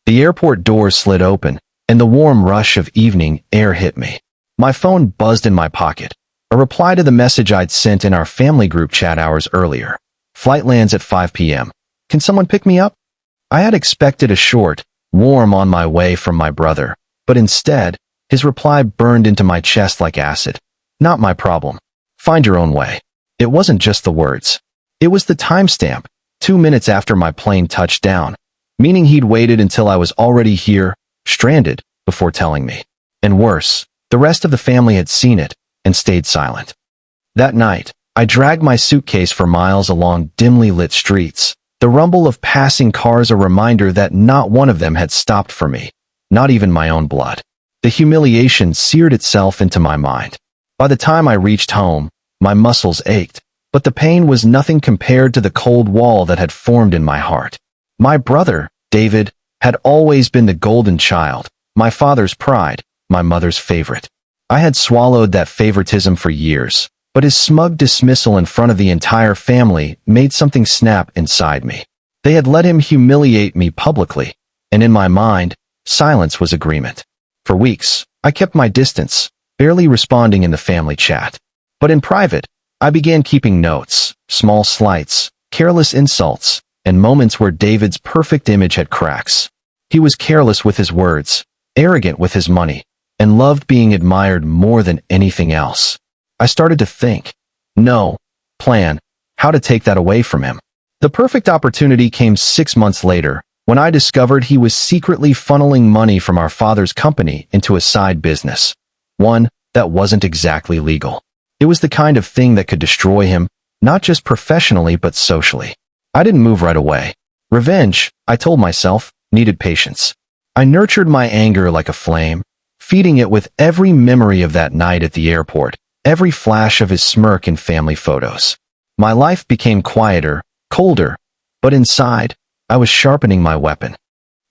The airport doors slid open, and the warm rush of evening air hit me. My phone buzzed in my pocket. A reply to the message I'd sent in our family group chat hours earlier. Flight lands at 5 p.m. Can someone pick me up? I had expected a short, warm on my way from my brother, but instead, his reply burned into my chest like acid. Not my problem. Find your own way. It wasn't just the words. It was the timestamp, 2 minutes after my plane touched down, meaning he'd waited until I was already here, stranded, before telling me. And worse, the rest of the family had seen it and stayed silent. That night, I dragged my suitcase for miles along dimly lit streets, the rumble of passing cars a reminder that not one of them had stopped for me, not even my own blood. The humiliation seared itself into my mind. By the time I reached home, my muscles ached, but the pain was nothing compared to the cold wall that had formed in my heart. My brother, David, had always been the golden child, my father's pride, my mother's favorite. I had swallowed that favoritism for years, but his smug dismissal in front of the entire family made something snap inside me. They had let him humiliate me publicly, and in my mind, silence was agreement. For weeks, I kept my distance, barely responding in the family chat. But in private, I began keeping notes, small slights, careless insults, and moments where David's perfect image had cracks. He was careless with his words, arrogant with his money, and loved being admired more than anything else. I started to think, plan, how to take that away from him. The perfect opportunity came 6 months later, when I discovered he was secretly funneling money from our father's company into a side business, one that wasn't exactly legal. It was the kind of thing that could destroy him, not just professionally but socially. I didn't move right away. Revenge, I told myself, needed patience. I nurtured my anger like a flame, feeding it with every memory of that night at the airport, every flash of his smirk in family photos. My life became quieter, colder, but inside, I was sharpening my weapon.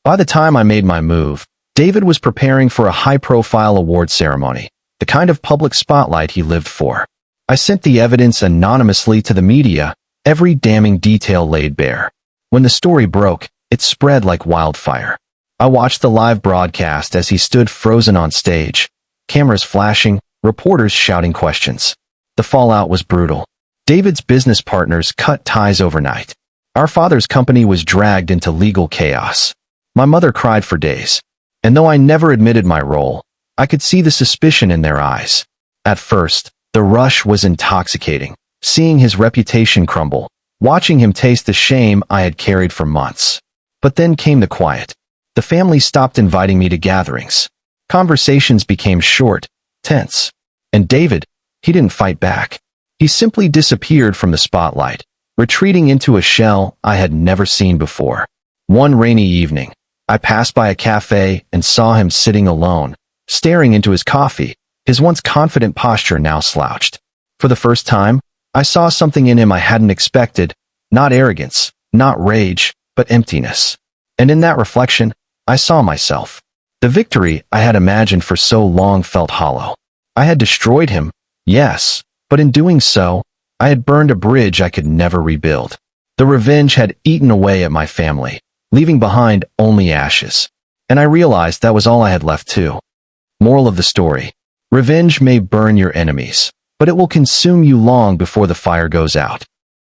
By the time I made my move, David was preparing for a high-profile award ceremony, the kind of public spotlight he lived for. I sent the evidence anonymously to the media, every damning detail laid bare. When the story broke, it spread like wildfire. I watched the live broadcast as he stood frozen on stage, cameras flashing, reporters shouting questions. The fallout was brutal. David's business partners cut ties overnight. Our father's company was dragged into legal chaos. My mother cried for days, and though I never admitted my role, I could see the suspicion in their eyes. At first, the rush was intoxicating, seeing his reputation crumble, watching him taste the shame I had carried for months. But then came the quiet. The family stopped inviting me to gatherings. Conversations became short, tense. And David, he didn't fight back. He simply disappeared from the spotlight, retreating into a shell I had never seen before. One rainy evening, I passed by a cafe and saw him sitting alone, staring into his coffee, his once confident posture now slouched. For the first time, I saw something in him I hadn't expected, not arrogance, not rage, but emptiness. And in that reflection, I saw myself. The victory I had imagined for so long felt hollow. I had destroyed him, yes, but in doing so, I had burned a bridge I could never rebuild. The revenge had eaten away at my family, leaving behind only ashes. And I realized that was all I had left too. Moral of the story: revenge may burn your enemies, but it will consume you long before the fire goes out.